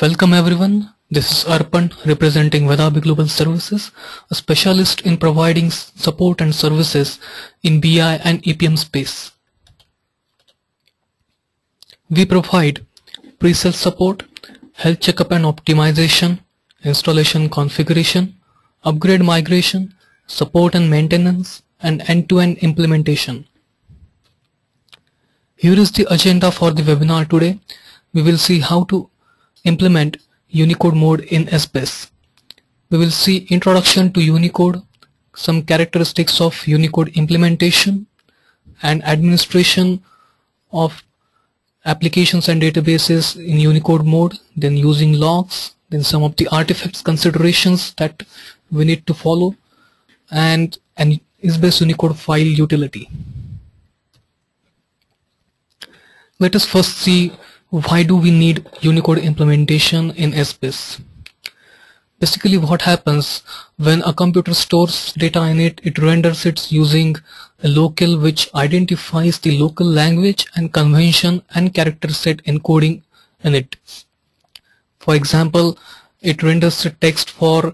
Welcome everyone. This is Arpan representing Vedabi Global Services, a specialist in providing support and services in BI and EPM space. We provide pre-sales support, health checkup and optimization, installation configuration, upgrade migration, support and maintenance, and end-to-end implementation. Here is the agenda for the webinar today. We will see how to implement Unicode mode in Esbase. We will see introduction to Unicode, some characteristics of Unicode implementation, and administration of applications and databases in Unicode mode, then using logs, then some of the artifacts considerations that we need to follow, and an Esbase Unicode file utility. Let us first see why do we need Unicode implementation in Esbase. Basically what happens when a computer stores data in it, it renders it using a local which identifies the local language and convention and character set encoding in it. For example, it renders the text for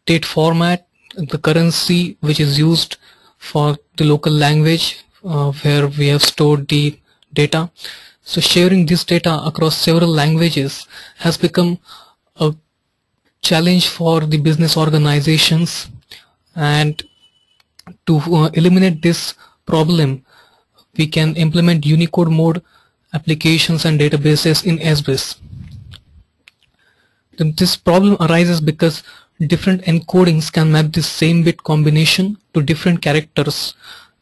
date format, the currency which is used for the local language where we have stored the data. So sharing this data across several languages has become a challenge for the business organizations, and to eliminate this problem we can implement Unicode mode applications and databases in Esbase. This problem arises because different encodings can map the same bit combination to different characters,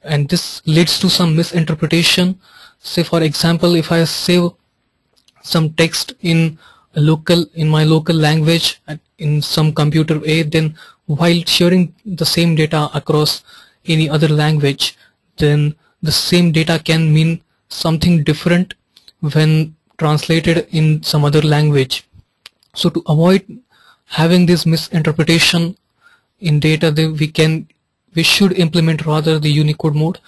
and this leads to some misinterpretation. Say for example, if I save some text in my local language in some computer A, then while sharing the same data across any other language, then the same data can mean something different when translated in some other language. So to avoid having this misinterpretation in data, we should implement rather the Unicode mode.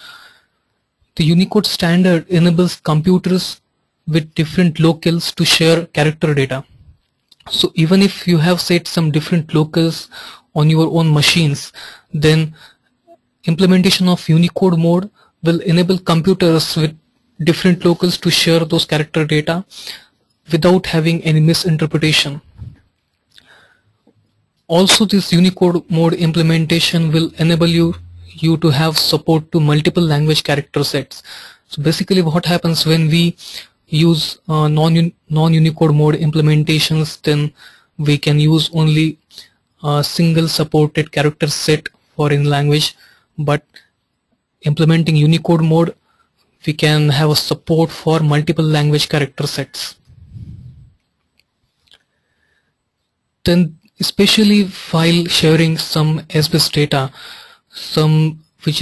The Unicode standard enables computers with different locales to share character data. So even if you have set some different locales on your own machines, then implementation of Unicode mode will enable computers with different locales to share those character data without having any misinterpretation. Also, this Unicode mode implementation will enable you to have support to multiple language character sets. So basically what happens when we use non-Unicode mode implementations, then we can use only a single supported character set for in language, but implementing Unicode mode we can have a support for multiple language character sets. Then especially while sharing some Esbase data, which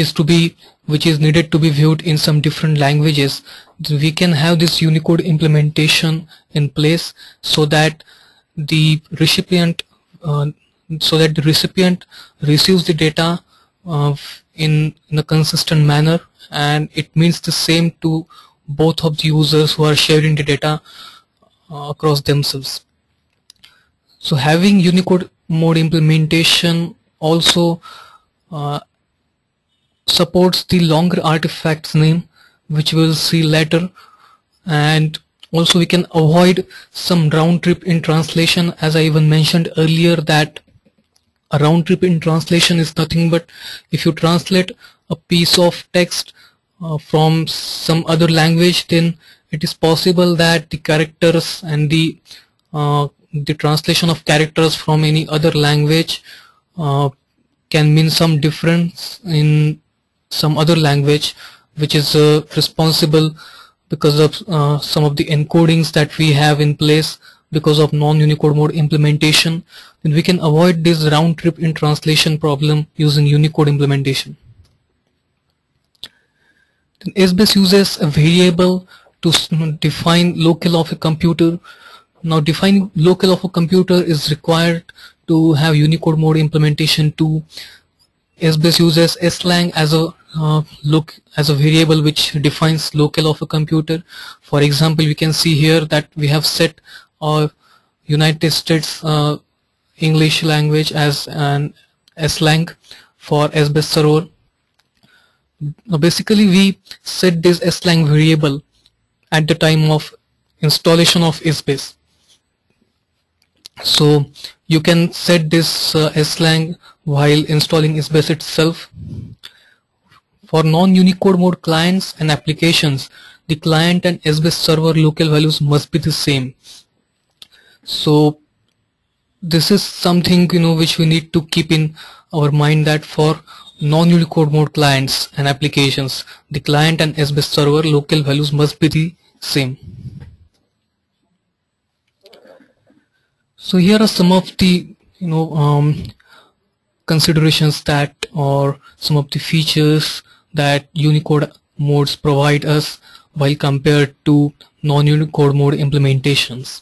is needed to be viewed in some different languages, we can have this Unicode implementation in place so that the recipient receives the data in a consistent manner, and it means the same to both of the users who are sharing the data across themselves. So having Unicode mode implementation also supports the longer artifacts name, which we'll see later, and also we can avoid some round trip in translation. As I even mentioned earlier, that a round trip in translation is nothing but if you translate a piece of text from some other language, then it is possible that the characters and the translation of characters from any other language can mean some difference in some other language, which is responsible because of some of the encodings that we have in place because of non-Unicode mode implementation. Then we can avoid this round trip in translation problem using Unicode implementation. Then Esbase uses a variable to define local of a computer. Now defining local of a computer is required to have Unicode mode implementation too. Esbase uses slang as a look as a variable which defines local of a computer. For example, we can see here that we have set our United States English language as an slang for SBase server. Now basically we set this slang variable at the time of installation of SBase. So you can set this slang while installing SBase itself. For non-Unicode mode clients and applications, the client and SBase server local values must be the same. So this is something which we need to keep in our mind, that for non-Unicode mode clients and applications, the client and SBase server local values must be the same. So here are some of the considerations that, or some of the features that Unicode modes provide us while compared to non-Unicode mode implementations.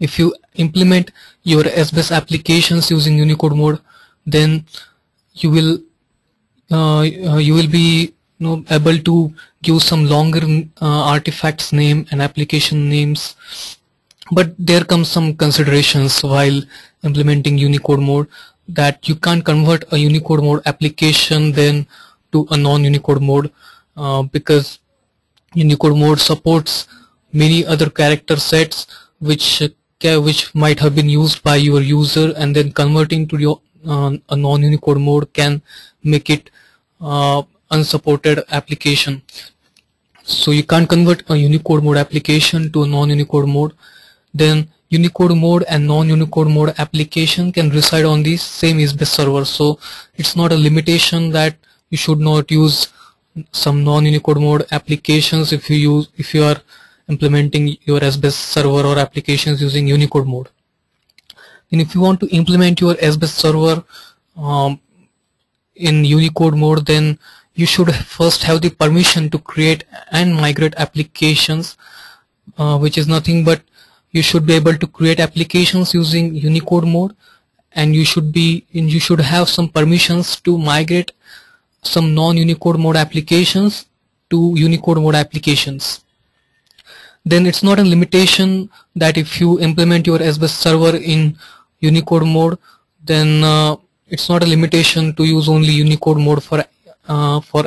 If you implement your SBase applications using Unicode mode, then you will be able to give some longer artifacts name and application names. But there comes some considerations while implementing Unicode mode, that you can't convert a Unicode mode application then to a non-Unicode mode, because Unicode mode supports many other character sets which might have been used by your user, and then converting to your a non-Unicode mode can make it unsupported application. So you can't convert a Unicode mode application to a non-Unicode mode. Then Unicode mode and non-Unicode mode application can reside on the same SBase server. So it's not a limitation that you should not use some non-Unicode mode applications if you are implementing your SBase server or applications using Unicode mode. And if you want to implement your SBase server in Unicode mode, then you should first have the permission to create and migrate applications, which is nothing but you should be able to create applications using Unicode mode, and you should have some permissions to migrate some non-Unicode mode applications to Unicode mode applications. Then it's not a limitation that if you implement your SBase server in Unicode mode, then it's not a limitation to use only Unicode mode for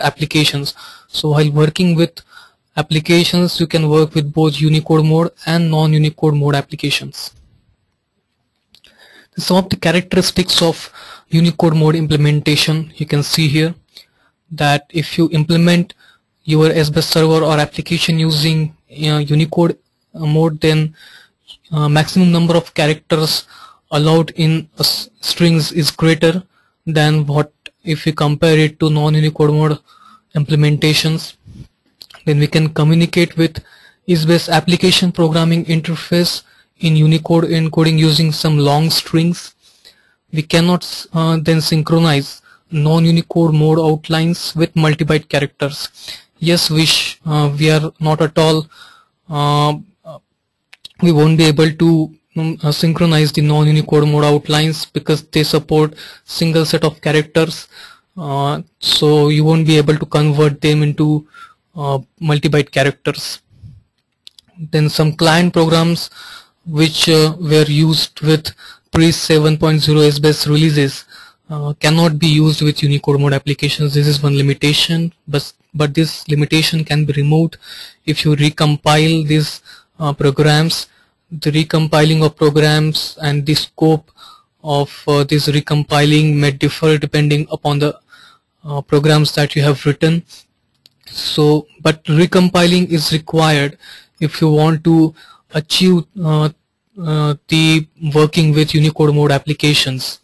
applications. So while working with applications, you can work with both Unicode mode and non-Unicode mode applications. Some of the characteristics of Unicode mode implementation, you can see here that if you implement your SBase server or application using Unicode mode, then maximum number of characters allowed in strings is greater than what if we compare it to non-Unicode mode implementations. Then we can communicate with SBase application programming interface in Unicode encoding using some long strings. We cannot then synchronize non-Unicode mode outlines with multi-byte characters. Yes, we are not at all, we won't be able to synchronize the non-Unicode mode outlines because they support single set of characters, so you won't be able to convert them into multi-byte characters. Then some client programs which were used with pre-7.0 SBase releases cannot be used with Unicode mode applications. This is one limitation, but this limitation can be removed if you recompile these programs. The recompiling of programs and the scope of this recompiling may differ depending upon the programs that you have written. So, but recompiling is required if you want to achieve the working with Unicode mode applications.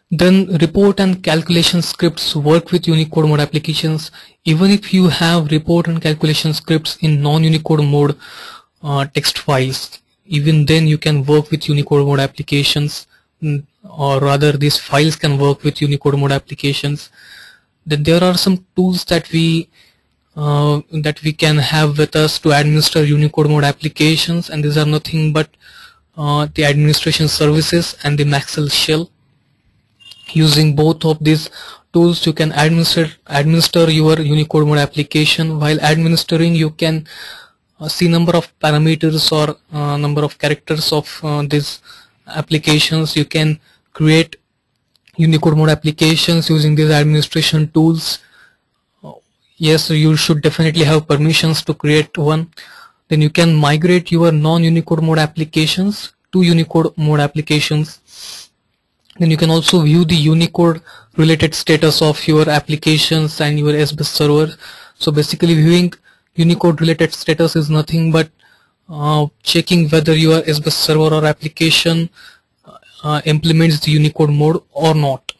Then report and calculation scripts work with Unicode mode applications. Even if you have report and calculation scripts in non-Unicode mode text files, even then you can work with Unicode mode applications, or rather these files can work with Unicode mode applications. Then there are some tools that we can have with us to administer Unicode mode applications, and these are nothing but the administration services and the Maxell shell. Using both of these tools, you can administer your Unicode mode application. While administering, you can see number of parameters or number of characters of these applications. You can create Unicode mode applications using these administration tools. Yes, you should definitely have permissions to create one. Then you can migrate your non-Unicode mode applications to Unicode mode applications. Then you can also view the Unicode related status of your applications and your SBase server. So basically, viewing Unicode related status is nothing but checking whether your SBase server or application implements the Unicode mode or not.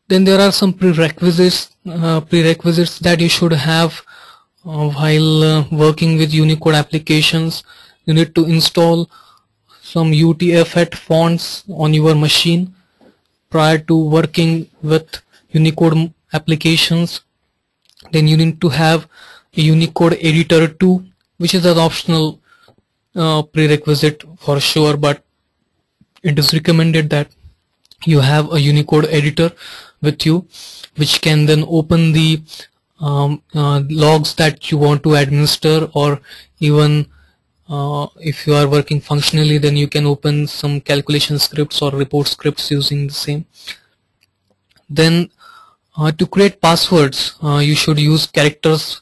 Then there are some prerequisites that you should have while working with Unicode applications. You need to install some UTF-8 fonts on your machine prior to working with Unicode applications. Then you need to have a Unicode editor too, which is an optional prerequisite for sure, but it is recommended that you have a Unicode editor with you, which can then open the logs that you want to administer, or even if you are working functionally, then you can open some calculation scripts or report scripts using the same. Then to create passwords, you should use characters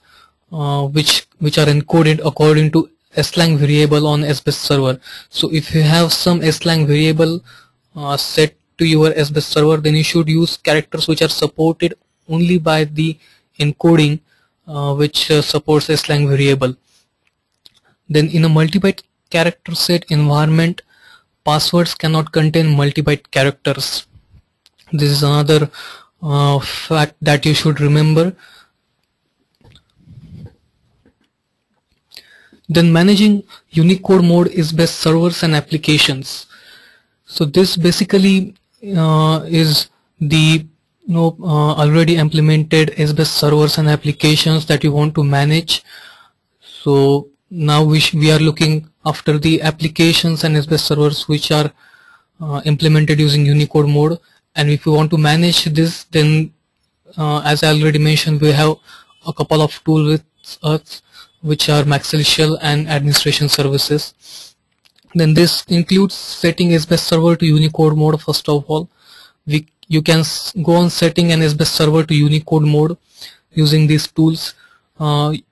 which are encoded according to slang variable on SBase server. So if you have some slang variable set to your SBase server, then you should use characters which are supported only by the encoding which supports slang variable. Then in a multi-byte character set environment, passwords cannot contain multi-byte characters. This is another fact that you should remember. Then managing Unicode mode SBase servers and applications. So this basically is the already implemented SBase servers and applications that you want to manage. So now we are looking after the applications and SBase servers which are implemented using Unicode mode. And if you want to manage this, then as I already mentioned, we have a couple of tools with us, which are Maxwell Shell and administration services. Then this includes setting SBase server to Unicode mode. First of all, you can go on setting an SBase server to Unicode mode using these tools.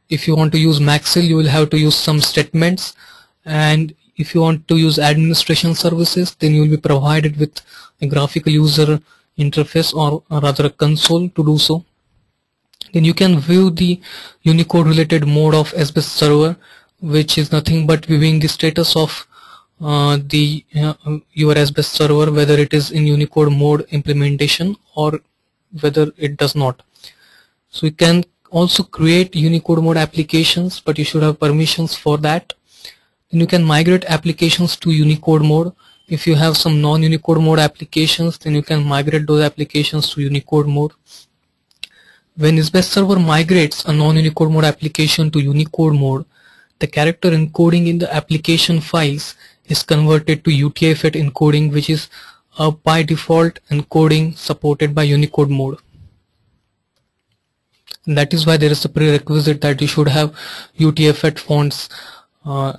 If you want to use Maxwell, you will have to use some statements, and if you want to use administration services, then you will be provided with a graphical user interface, or rather a console to do so. Then you can view the Unicode related mode of SBase server, which is nothing but viewing the status of your SBase server, whether it is in Unicode mode implementation or whether it does not. So you can also create Unicode mode applications, but you should have permissions for that. Then you can migrate applications to Unicode mode. If you have some non-Unicode mode applications, then you can migrate those applications to Unicode mode. When SBase server migrates a non-Unicode mode application to Unicode mode, the character encoding in the application files is converted to UTF-8 encoding, which is a by default encoding supported by Unicode mode. And that is why there is a prerequisite that you should have UTF-8 fonts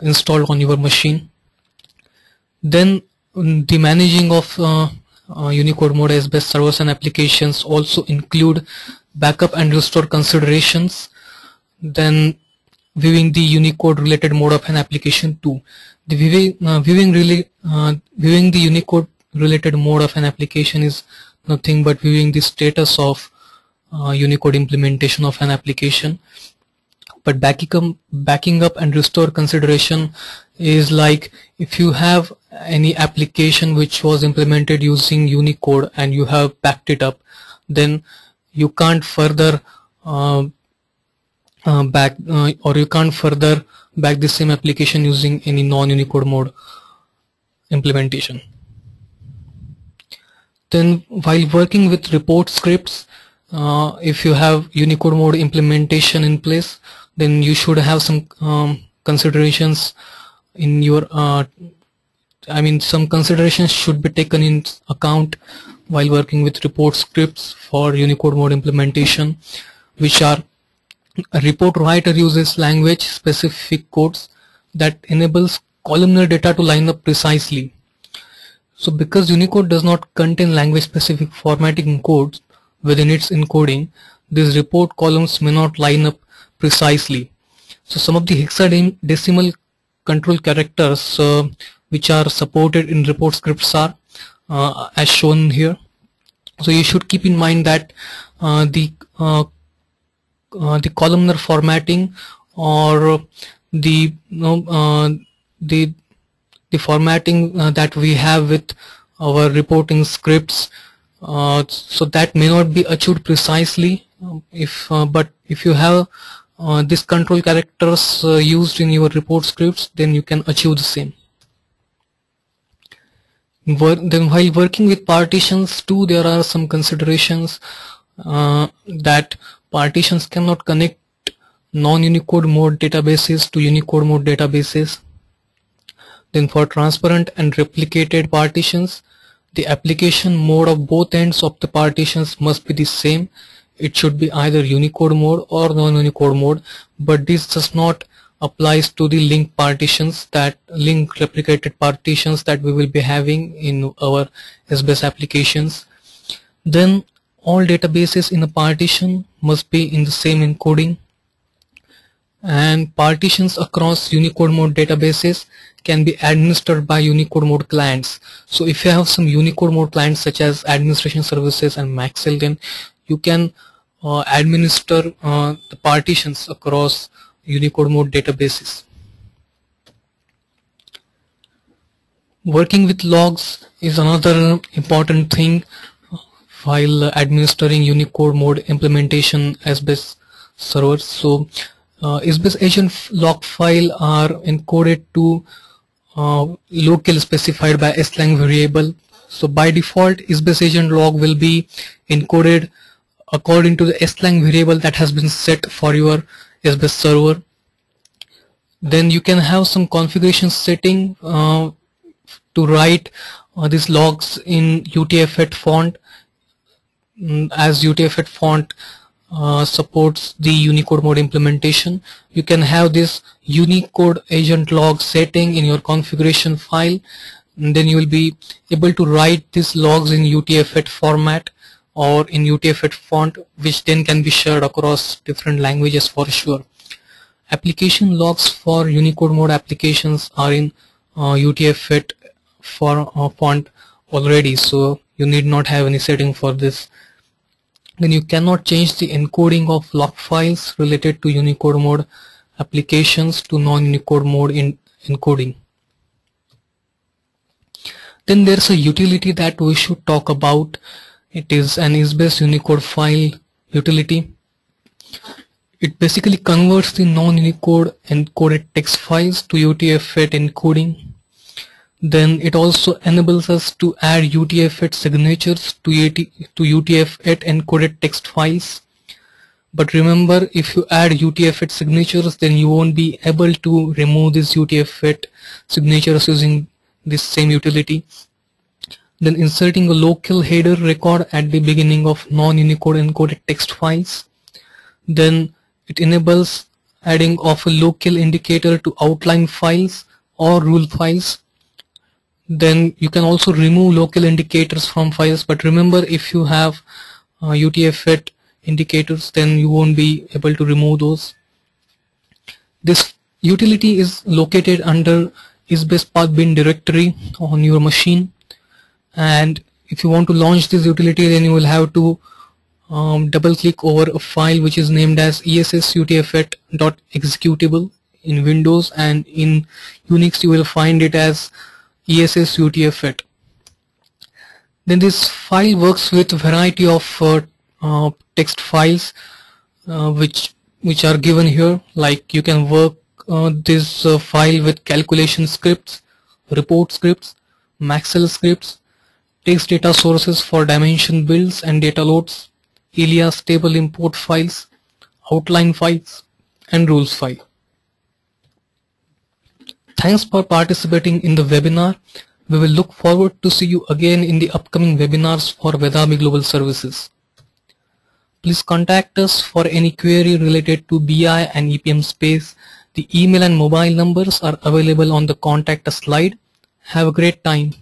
installed on your machine. Then the managing of Unicode mode SBase servers and applications also include backup and restore considerations. Then viewing the Unicode related mode of an application too. The viewing the Unicode related mode of an application is nothing but viewing the status of Unicode implementation of an application. But backing up and restore consideration is like if you have any application which was implemented using Unicode and you have backed it up, then you can't further back the same application using any non-Unicode mode implementation. Then while working with report scripts, if you have Unicode mode implementation in place, then you should have some considerations in your I mean, some considerations should be taken in account while working with report scripts for Unicode mode implementation, which are: a report writer uses language specific codes that enables columnar data to line up precisely. So because Unicode does not contain language specific formatting codes within its encoding, these report columns may not line up precisely. So some of the hexadecimal control characters which are supported in report scripts are as shown here. So you should keep in mind that the columnar formatting, or the formatting that we have with our reporting scripts, so that may not be achieved precisely. But if you have these control characters used in your report scripts, then you can achieve the same. Then while working with partitions too, there are some considerations that partitions cannot connect non-Unicode mode databases to Unicode mode databases. Then for transparent and replicated partitions, the application mode of both ends of the partitions must be the same. It should be either Unicode mode or non-Unicode mode, but this does not applies to the linked partitions, that link replicated partitions that we will be having in our SBase applications. Then all databases in a partition must be in the same encoding, and partitions across Unicode mode databases can be administered by Unicode mode clients. So if you have some Unicode mode clients such as administration services and Maxell, then you can administer the partitions across Unicode mode databases. Working with logs is another important thing while administering Unicode mode implementation SBase servers. So SBase agent log file are encoded to local specified by slang variable. So by default, SBase agent log will be encoded according to the slang variable that has been set for your SBase server. Then you can have some configuration setting to write these logs in UTF-8 font, as UTF-8 font supports the Unicode mode implementation. You can have this Unicode agent log setting in your configuration file, and then you will be able to write these logs in UTF-8 format or in UTF-8 font, which then can be shared across different languages for sure. Application logs for Unicode mode applications are in UTF-8 font already, so you need not have any setting for this. Then you cannot change the encoding of log files related to Unicode mode applications to non-Unicode mode encoding. Then there's a utility that we should talk about. It is an SBase Unicode file utility. It basically converts the non-Unicode encoded text files to UTF-8 encoding. Then it also enables us to add UTF-8 signatures to UTF-8 encoded text files. But remember, if you add UTF-8 signatures, then you won't be able to remove these UTF-8 signatures using this same utility. Then inserting a local header record at the beginning of non-Unicode encoded text files. Then it enables adding of a local indicator to outline files or rule files. Then you can also remove local indicators from files, but remember, if you have UTF-8 indicators, then you won't be able to remove those. This utility is located under SBase path bin directory on your machine, and if you want to launch this utility, then you will have to double click over a file which is named as ess_utf8.executable in Windows, and in Unix you will find it as ess_utf8. Then this file works with a variety of text files which are given here. Like you can work this file with calculation scripts, report scripts, Maxell scripts, text data sources for dimension builds and data loads, alias table import files, outline files, and rules file. Thanks for participating in the webinar. We will look forward to see you again in the upcoming webinars for Vedami Global Services. Please contact us for any query related to BI and EPM space. The email and mobile numbers are available on the contact us slide. Have a great time.